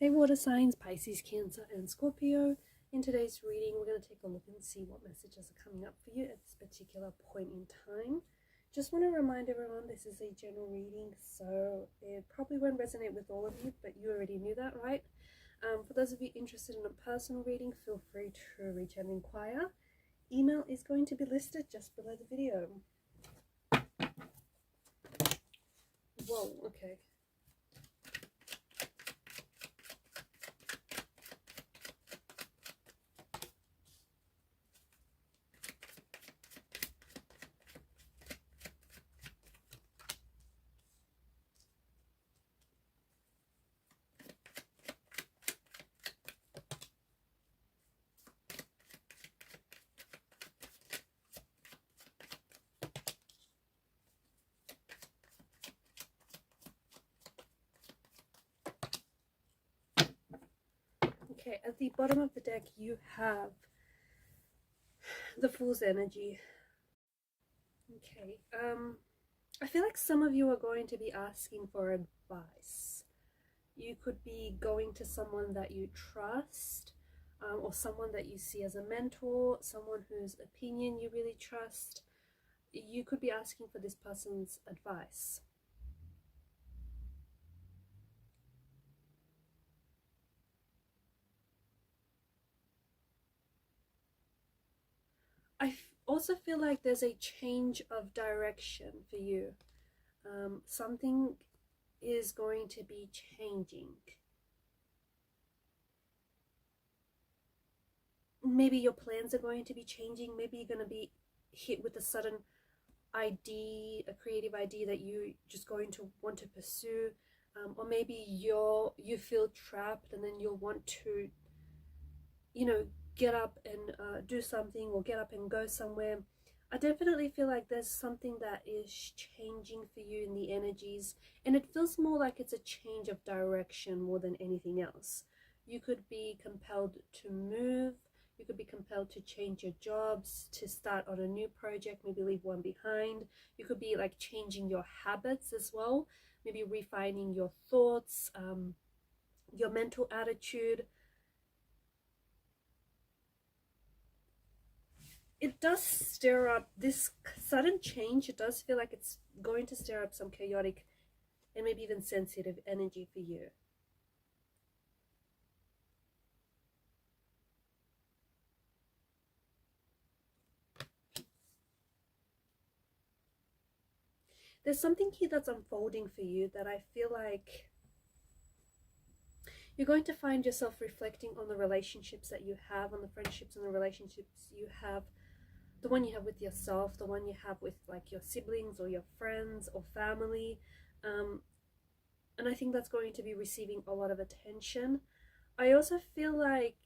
Hey water signs, Pisces, Cancer and Scorpio. In today's reading, we're going to take a look and see what messages are coming up for you at this particular point in time. Just want to remind everyone this is a general reading, so it probably won't resonate with all of you, but you already knew that, right? For those of you interested in a personal reading, feel free to reach out and inquire. Email is going to be listed just below the video. Whoa, okay. Okay, at the bottom of the deck you have the Fool's energy. Okay, I feel like some of you are going to be asking for advice. You could be going to someone that you trust, or someone that you see as a mentor, someone whose opinion you really trust. You could be asking for this person's advice. I also feel like there's a change of direction for you. Something is going to be changing. Maybe your plans are going to be changing. Maybe you're going to be hit with a sudden idea, a creative idea that you're just going to want to pursue, or maybe you feel trapped and then you'll want to, get up and do something, or get up and go somewhere. I definitely feel like there's something that is changing for you in the energies, and it feels more like it's a change of direction more than anything else. You could be compelled to move, you could be compelled to change your jobs, to start on a new project, maybe leave one behind. You could be like changing your habits as well, maybe refining your thoughts, your mental attitude. It does stir up this sudden change. It does feel like it's going to stir up some chaotic and maybe even sensitive energy for you. There's something here that's unfolding for you that I feel like you're going to find yourself reflecting on the relationships that you have, on the friendships and the relationships you have, the one you have with yourself, the one you have with like your siblings or your friends or family. And I think that's going to be receiving a lot of attention. I also feel like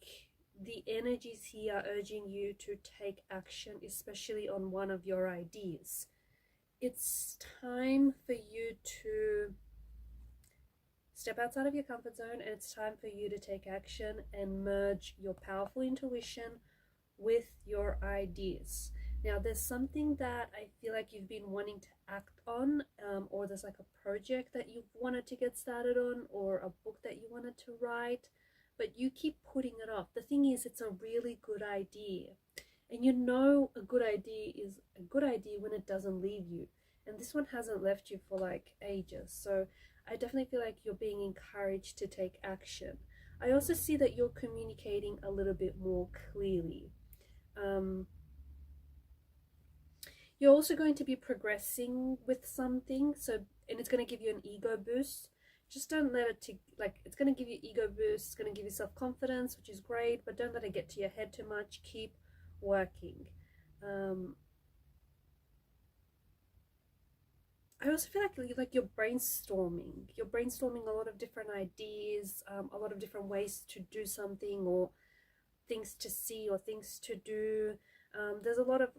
the energies here are urging you to take action, especially on one of your ideas. It's time for you to step outside of your comfort zone, and it's time for you to take action and merge your powerful intuition with your ideas. Now, there's something that I feel like you've been wanting to act on, or there's like a project that you've wanted to get started on, or a book that you wanted to write, but you keep putting it off. The thing is, it's a really good idea. And a good idea is a good idea when it doesn't leave you. And this one hasn't left you for like ages. So I definitely feel like you're being encouraged to take action. I also see that you're communicating a little bit more clearly. You're also going to be progressing with something, and it's going to give you an ego boost. Just don't let it it's going to give you ego boost, it's going to give you self-confidence, which is great, but don't let it get to your head too much. Keep working. I also feel like you're brainstorming a lot of different ideas, a lot of different ways to do something, or things to see or things to do. There's a lot of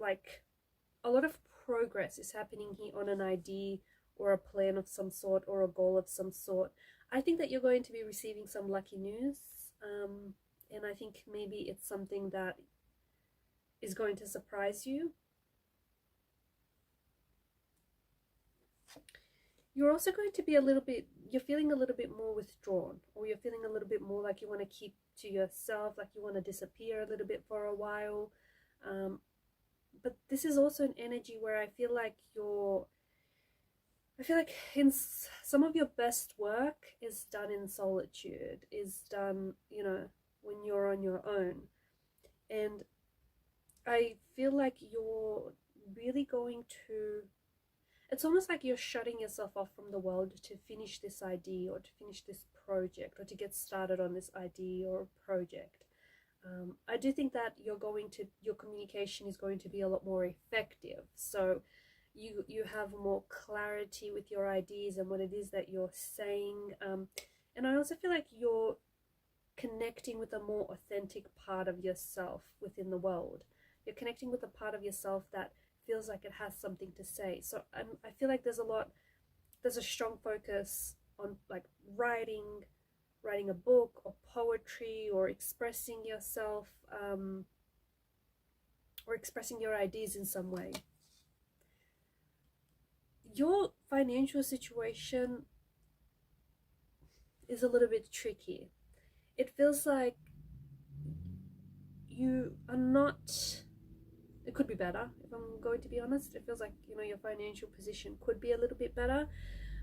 progress is happening here on an idea or a plan of some sort or a goal of some sort. I think that you're going to be receiving some lucky news, and I think maybe it's something that is going to surprise you. you're also going to be a little bit, you're feeling a little bit more withdrawn, or you're feeling a little bit more like you want to keep to yourself, like you want to disappear a little bit for a while. But this is also an energy where I feel like in some of your best work is done in solitude, is done, you know, when you're on your own. And I feel like you're really going to, it's almost like you're shutting yourself off from the world to finish this idea, or to finish this project, or to get started on this idea or project. I do think that your communication is going to be a lot more effective. So you have more clarity with your ideas and what it is that you're saying. And I also feel like you're connecting with a more authentic part of yourself within the world. You're connecting with a part of yourself that feels like it has something to say. So I feel like there's a strong focus on like writing a book or poetry, or expressing yourself, or expressing your ideas in some way. Your financial situation is a little bit tricky. It feels like you are not, it could be better, if I'm going to be honest. It feels like, you know, your financial position could be a little bit better,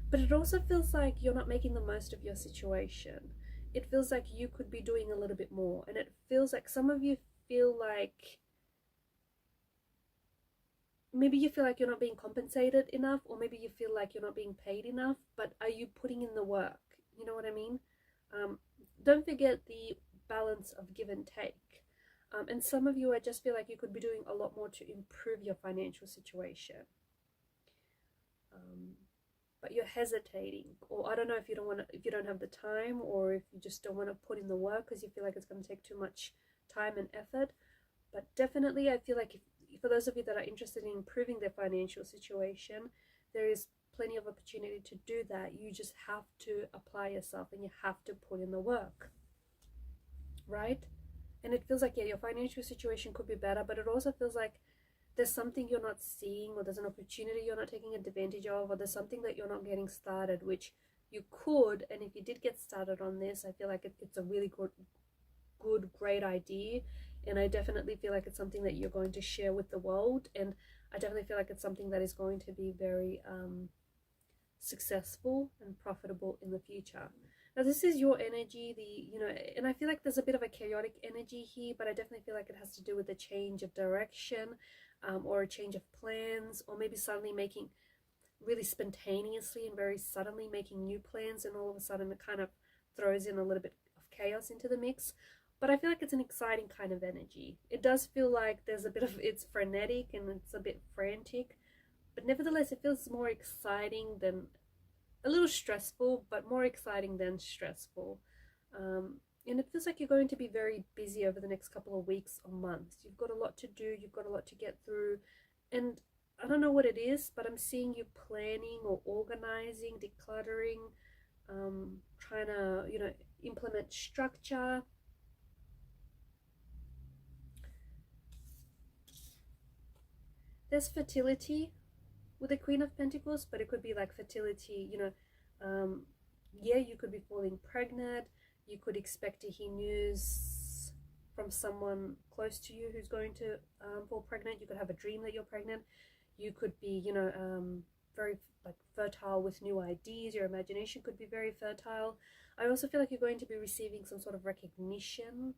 but it also feels like you're not making the most of your situation. It feels like you could be doing a little bit more, and it feels like some of you feel like maybe you feel like you're not being compensated enough, or maybe you feel like you're not being paid enough, but are you putting in the work? You know what I mean? Don't forget the balance of give and take. And some of you, I just feel like you could be doing a lot more to improve your financial situation. But you're hesitating, or I don't know if you don't have the time, or if you just don't want to put in the work because you feel like it's going to take too much time and effort. But definitely, I feel like for those of you that are interested in improving their financial situation, there is plenty of opportunity to do that. You just have to apply yourself, and you have to put in the work, right? And it feels like, yeah, your financial situation could be better, but it also feels like there's something you're not seeing, or there's an opportunity you're not taking advantage of, or there's something that you're not getting started, which you could. And if you did get started on this, I feel like it's a really great idea. And I definitely feel like it's something that you're going to share with the world. And I definitely feel like it's something that is going to be very successful and profitable in the future. Now, this is your energy, and I feel like there's a bit of a chaotic energy here, but I definitely feel like it has to do with a change of direction, or a change of plans, or maybe suddenly making, really spontaneously and very suddenly making new plans, and all of a sudden it kind of throws in a little bit of chaos into the mix. But I feel like it's an exciting kind of energy. It does feel like there's a bit of, it's frenetic and it's a bit frantic, but nevertheless it feels more exciting than, a little stressful, but more exciting than stressful. And it feels like you're going to be very busy over the next couple of weeks or months. You've got a lot to do, you've got a lot to get through, and I don't know what it is, but I'm seeing you planning or organizing, decluttering, trying to, implement structure. There's fertility with the Queen of Pentacles, but it could be like fertility, yeah, you could be falling pregnant. You could expect to hear news from someone close to you who's going to fall pregnant. You could have a dream that you're pregnant. You could be, very like fertile with new ideas. Your imagination could be very fertile. I also feel like you're going to be receiving some sort of recognition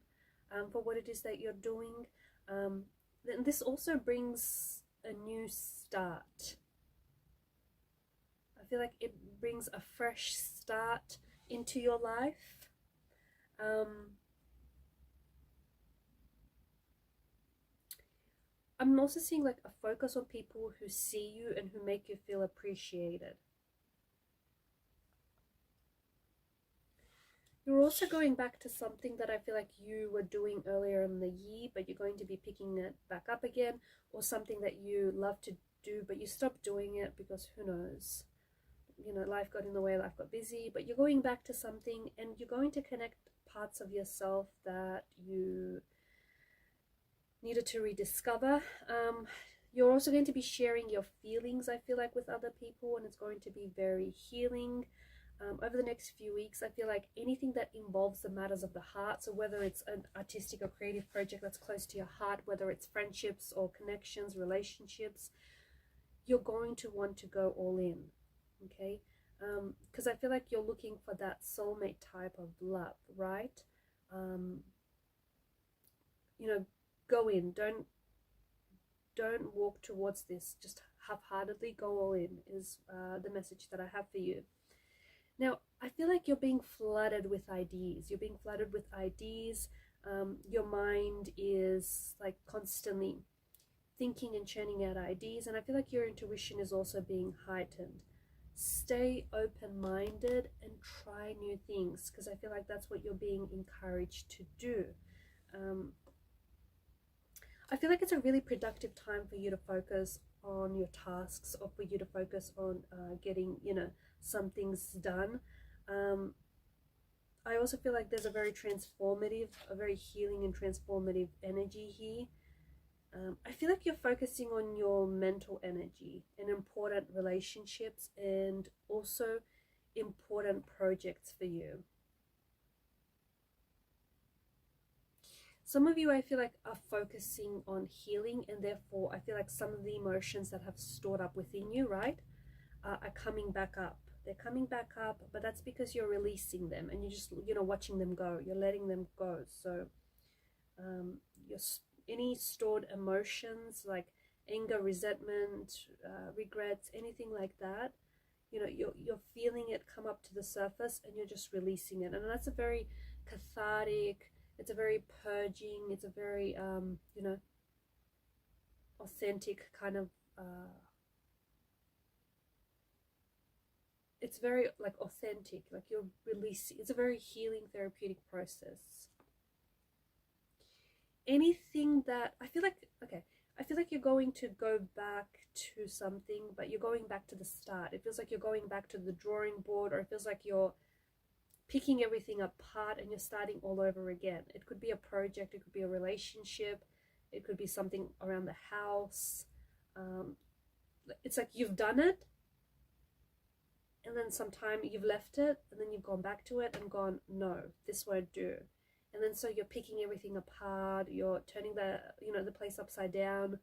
for what it is that you're doing. Then this also brings a new start. I feel like it brings a fresh start into your life. I'm also seeing like a focus on people who see you and who make you feel appreciated. You're also going back to something that I feel like you were doing earlier in the year, but you're going to be picking it back up again, or something that you love to do, but you stopped doing it because who knows, life got in the way, life got busy, but you're going back to something, and you're going to connect parts of yourself that you needed to rediscover. You're also going to be sharing your feelings, I feel like, with other people, and it's going to be very healing. Over the next few weeks, I feel like anything that involves the matters of the heart, so whether it's an artistic or creative project that's close to your heart, whether it's friendships or connections, relationships, you're going to want to go all in, okay? Because I feel like you're looking for that soulmate type of love, right? You know, go in. Don't walk towards this just half-heartedly. Go all in is the message that I have for you. Now, I feel like you're being flooded with ideas. You're being flooded with ideas. Your mind is like constantly thinking and churning out ideas, and I feel like your intuition is also being heightened. Stay open-minded and try new things, because I feel like that's what you're being encouraged to do. I feel like it's a really productive time for you to focus on your tasks, or for you to focus on getting, you know, some things done. I also feel like there's a very transformative, a very healing and transformative energy here. I feel like you're focusing on your mental energy and important relationships, and also important projects for you. Some of you, I feel like, are focusing on healing, and therefore I feel like some of the emotions that have stored up within you, right, are coming back up. They're coming back up, but that's because you're releasing them, and you're just, you know, watching them go. You're letting them go. So any stored emotions like anger, resentment, regrets, anything like that, you know, you're feeling it come up to the surface, and you're just releasing it. And that's a very cathartic, it's a very purging, it's a very you know, authentic kind of it's very like authentic, like you're releasing. It's a very healing, therapeutic process. Anything that I feel like, okay, I feel like you're going to go back to something, but you're going back to the start. It feels like you're going back to the drawing board, or it feels like you're picking everything apart and you're starting all over again. It could be a project, it could be a relationship, it could be something around the house. It's like you've done it, and then sometime you've left it, and then you've gone back to it and gone, no, this won't do. And then so you're picking everything apart, you're turning the, you know, the place upside down.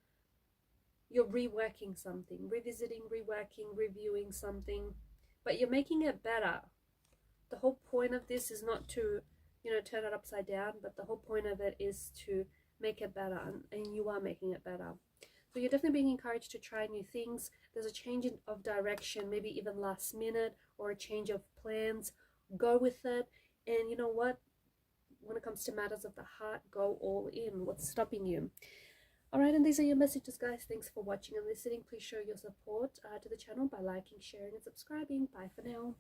You're reworking something, revisiting, reworking, reviewing something, but you're making it better. The whole point of this is not to, you know, turn it upside down, but the whole point of it is to make it better, and you are making it better. So you're definitely being encouraged to try new things. There's a change of direction, maybe even last minute, or a change of plans. Go with it. And you know what? When it comes to matters of the heart, go all in. What's stopping you? Alright, and these are your messages, guys. Thanks for watching and listening. Please show your support to the channel by liking, sharing, and subscribing. Bye for now.